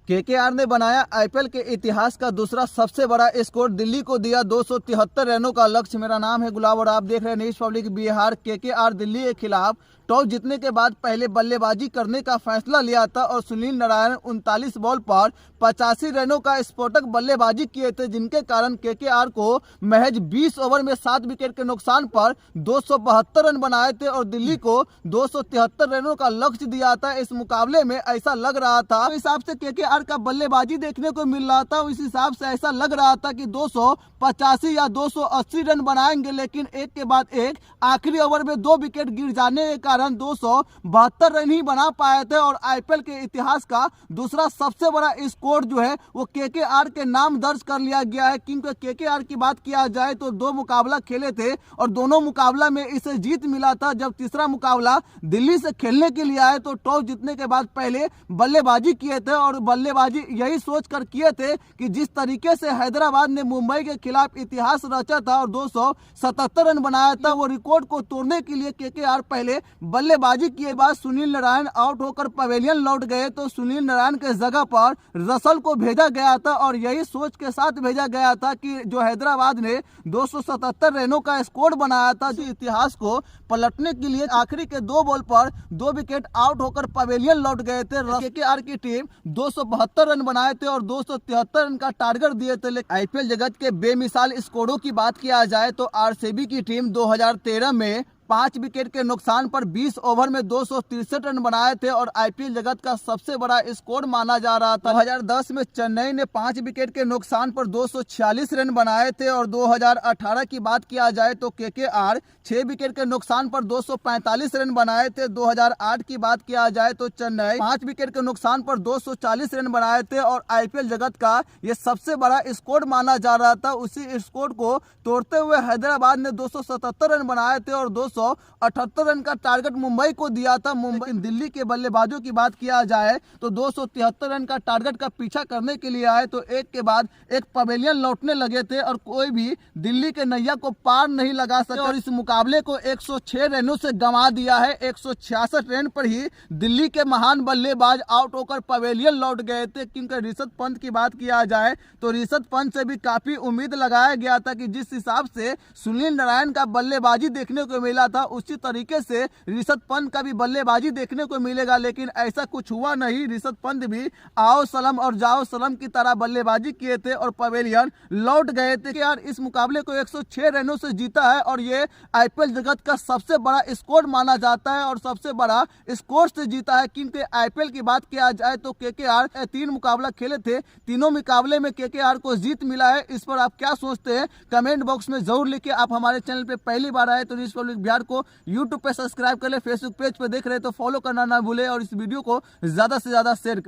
KKR ने बनाया IPL के इतिहास का दूसरा सबसे बड़ा स्कोर। दिल्ली को दिया 273 रनों का लक्ष्य। मेरा नाम है गुलाब और आप देख रहे हैं news public Bihar. KKR Delhi के खिलाफ टॉस जीतने के बाद पहले बल्लेबाजी करने का फैसला लिया था और सुनील नारायण 39 बॉल पर 85 रनों का स्फोटक बल्लेबाजी किए थे, जिनके कारण केकेआर को महज 20 ओवर में 7 विकेट के नुकसान पर 272 रन बनाए थे और दिल्ली को 273 रनों का लक्ष्य दिया था। इस मुकाबले में ऐसा लग रहा था, इस हिसाब से केकेआर का बल्लेबाजी देखने को मिल रहा था, उस हिसाब से ऐसा लग रहा था कि 285 या 280 रन बनाएंगे, लेकिन एक के बाद एक आखिरी ओवर में 2 विकेट गिर जाने के कारण 272 रन ही बना पाए थे और आईपीएल के इतिहास का दूसरा सबसे बड़ा स्कोर जो है वो केकेआर के नाम दर्ज कर लिया गया है। क्योंकि केकेआर की बात किया जाए तो 2 मुकाबला खेले थे और दोनों मुकाबला में इसे जीत मिला था। जब तीसरा मुकाबला दिल्ली से खेलने के लिए आए तो टॉस जीतने के बाद पहले बल्लेबाजी किए थे और बल्लेबाजी यही सोच कर किए थे कि जिस तरीके से हैदराबाद ने मुंबई के खिलाफ इतिहास रचा था और 277 रन बनाया था, वो रिकॉर्ड को तोड़ने के लिए केकेआर पहले बल्लेबाजी किए बाद सुनील नारायण आउट होकर पवेलियन लौट गए तो सुनील नारायण के जगह पर रसल को भेजा गया था और यही सोच के साथ भेजा गया था कि जो हैदराबाद ने 277 रनों का स्कोर बनाया था, जो इतिहास को पलटने के लिए आखिरी के 2 बॉल पर 2 विकेट आउट होकर पवेलियन लौट गए थे। केकेआर की टीम 272 रन बनाए थे और 273 रन का टारगेट दिए थे। लेकिन आईपीएल जगत के बेमिसाल स्कोरों की बात किया जाए तो आरसीबी की टीम 2013 में 5 विकेट के नुकसान पर 20 ओवर में 263 रन बनाए थे और आईपीएल जगत का सबसे बड़ा स्कोर माना जा रहा था। 2010 में चेन्नई ने 5 विकेट के नुकसान पर 246 रन बनाए थे और 2018 की बात किया जाए तो केकेआर 6 विकेट के नुकसान पर 245 रन बनाए थे। 2008 की बात किया जाए तो चेन्नई 5 विकेट के नुकसान पर 240 रन बनाए थे और आईपीएल जगत का ये सबसे बड़ा स्कोर माना जा रहा था। उसी स्कोर को तोड़ते हुए हैदराबाद ने 277 रन बनाए थे और 278 रन का टारगेट मुंबई को दिया था। मुंबई दिल्ली के बल्लेबाजों की बात किया जाए तो 273 रन का टारगेट का पीछा करने के लिए आए तो एक के बाद एक पवेलियन लौटने लगे थे और कोई भी दिल्ली के नैया को पार नहीं लगा सके और इस मुकाबले को 106 रनों से गंवा दिया है। 166 रन पर ही दिल्ली के महान बल्लेबाज आउट होकर पवेलियन लौट गए थे। क्योंकि ऋषभ पंत की बात किया जाए तो ऋषभ पंत से भी काफी उम्मीद लगाया गया था कि जिस हिसाब से सुनील नारायण का बल्लेबाजी देखने को मिला था उसी तरीके से ऋषभ पंत का भी बल्लेबाजी देखने को मिलेगा, लेकिन ऐसा कुछ हुआ नहीं। ऋषभ पंत भी आओ सलाम और जाओ सलाम की तरह बल्लेबाजी किए थे और पवेलियन लौट गए थे। यार इस मुकाबले को 106 रनों से जीता है और ये आईपीएल जगत का सबसे बड़ा स्कोर माना जाता है और सबसे बड़ा स्कोर से जीता है। क्योंकि आईपीएल की बात किया जाए तो केकेआर 3 मुकाबला खेले थे, तीनों मुकाबले में केकेआर को जीत मिला है। इस पर आप क्या सोचते हैं कमेंट बॉक्स में जरूर लिखिए। आप हमारे चैनल पे पहली बार आए तो न्यूज़ पब्लिक बिहार को यूट्यूब पे सब्सक्राइब कर ले, फेसबुक पेज पे देख रहे तो फॉलो करना ना भूले और इस वीडियो को ज्यादा से ज्यादा शेयर